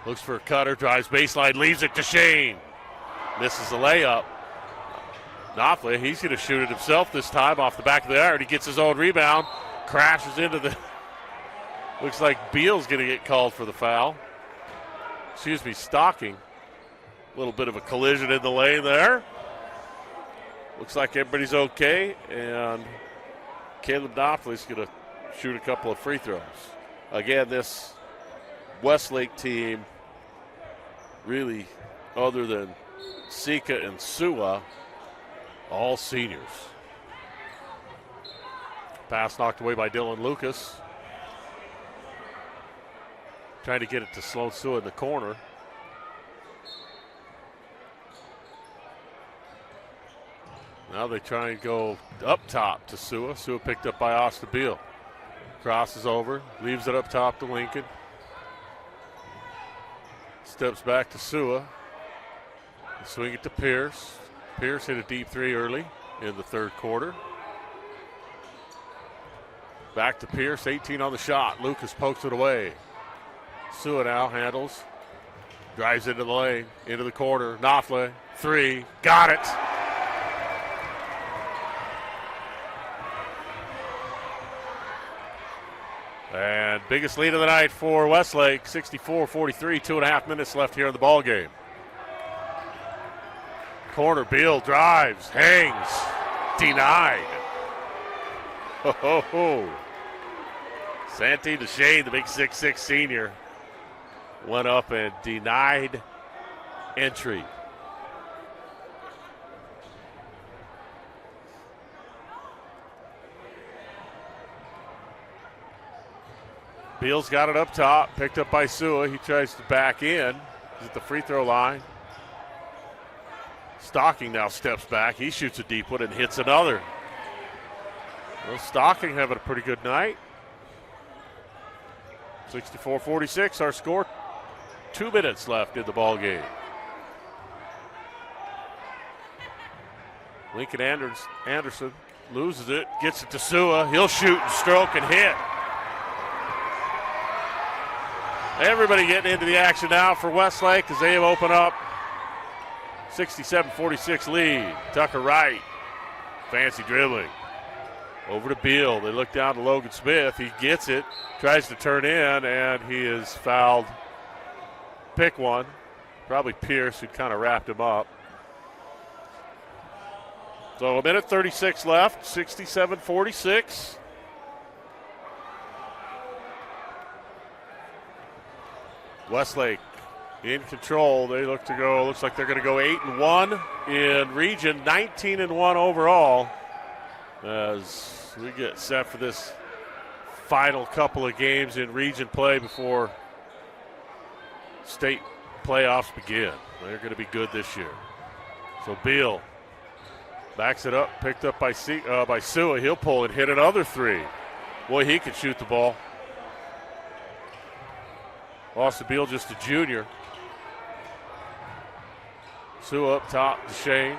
Looks for a cutter, drives baseline, leaves it to Shane. Misses the layup. Knopfler, he's going to shoot it himself this time off the back of the iron. He gets his own rebound, crashes into the. Looks like Beal's going to get called for the foul. Stocking. A little bit of a collision in the lane there. Looks like everybody's okay, and Caleb Knopfler's going to shoot a couple of free throws. Again, this Westlake team, really, other than Sika and Sua, all seniors. Pass knocked away by Dylan Lucas. Trying to get it to Sloan Sua in the corner. Now they try and go up top to Sua. Sua picked up by Austin Beal. Crosses over, leaves it up top to Lincoln. Steps back to Sua. Swing it to Pierce. Pierce hit a deep three early in the third quarter. Back to Pierce, 18 on the shot. Lucas pokes it away. Sua now handles. Drives into the lane, into the corner. Knopfler, three, got it. And biggest lead of the night for Westlake, 64-43, 2.5 minutes left here in the ball game. Corner, Beal drives, hangs, denied. Ho, ho, ho. Santi DeShane, the big 6'6" senior, went up and denied entry. Beal's got it up top, picked up by Sua. He tries to back in. He's at the free throw line. Stocking now steps back. He shoots a deep one and hits another. Well, Stocking having a pretty good night. 64-46, our score. 2 minutes left in the ball game. Lincoln Anderson loses it, gets it to Sua. He'll shoot and stroke and hit. Everybody getting into the action now for Westlake as they open up 67-46 lead. Tucker Wright, fancy dribbling. Over to Beal. They look down to Logan Smith. He gets it, tries to turn in, and he is fouled. Pick one. Probably Pierce, who kind of wrapped him up. So a minute 36 left, 67-46. Westlake in control. They look looks like they're going to go 8-1 in region, 19-1 overall as we get set for this final couple of games in region play before state playoffs begin. They're going to be good this year. So Beal backs it up, picked up by Sua. He'll pull and hit another three. Boy, he can shoot the ball. Austin Beal, just a junior. Sua up top to Shane.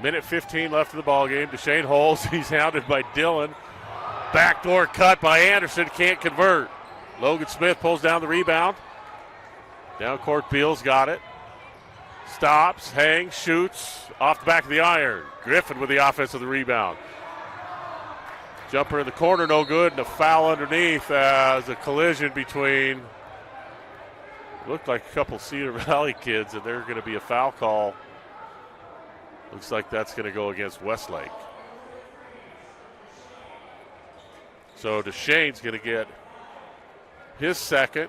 Minute 15 left in the ball game. Deshane holds. He's hounded by Dillon. Backdoor cut by Anderson. Can't convert. Logan Smith pulls down the rebound. Down court, Beal's got it. Stops, hangs, shoots. Off the back of the iron. Griffin with the offensive rebound. Jumper in the corner, no good. And a foul underneath as a collision between, looked like a couple Cedar Valley kids, and there's going to be a foul call. Looks like that's going to go against Westlake. So Deshane's going to get his second.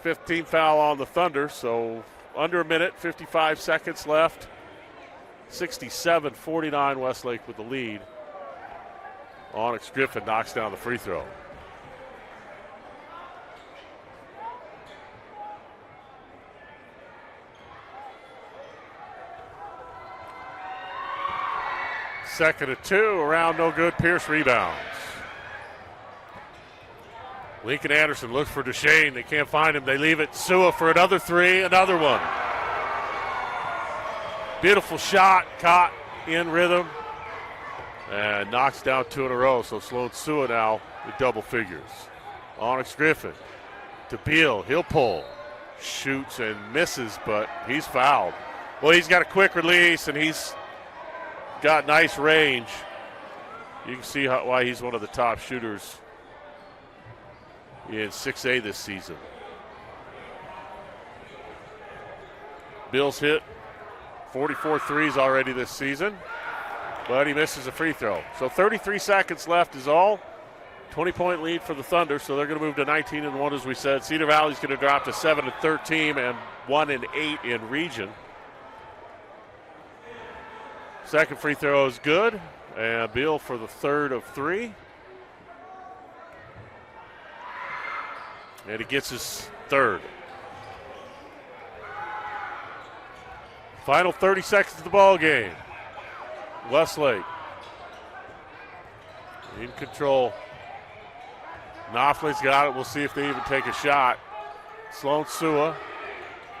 15th foul on the Thunder, so under a minute, 55 seconds left. 67-49 Westlake with the lead. Onyx Griffin knocks down the free throw. Second and 2, around no good. Pierce rebounds. Lincoln Anderson looks for Deshane. They can't find him. They leave it. Sua for another three, another one. Beautiful shot, caught in rhythm, and knocks down 2 in a row. So Sloan Sua now with double figures. Onyx Griffin to Beal. He'll pull, shoots and misses, but he's fouled. Well, he's got a quick release, and he's got nice range. You can see why he's one of the top shooters in 6A this season. Bill's hit 44 threes already this season, but he misses a free throw. So 33 seconds left is all. 20-point lead for the Thunder, so they're going to move to 19-1, as we said. Cedar Valley's going to drop to 7-13 and 1-8 in region. Second free throw is good, and Bill for the third of 3. And he gets his third. Final 30 seconds of the ball game. Westlake in control. Knopfler's got it. We'll see if they even take a shot. Sloan Sua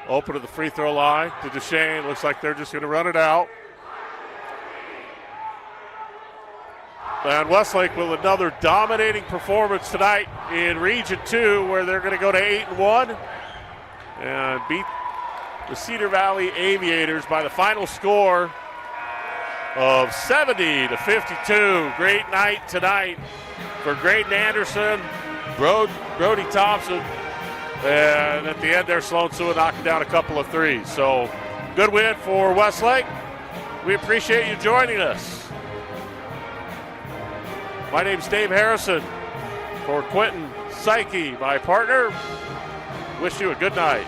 open to the free throw line to Deshane. Looks like they're just going to run it out. And Westlake with another dominating performance tonight in Region 2, where they're going to go to 8-1 and beat the Cedar Valley Aviators by the final score of 70-52. Great night tonight for Graydon Anderson, Brody Thompson, and at the end there, Sloan Sua knocking down a couple of threes. So good win for Westlake. We appreciate you joining us. My name's Dave Harrison. For Quentin Psyche, my partner, wish you a good night.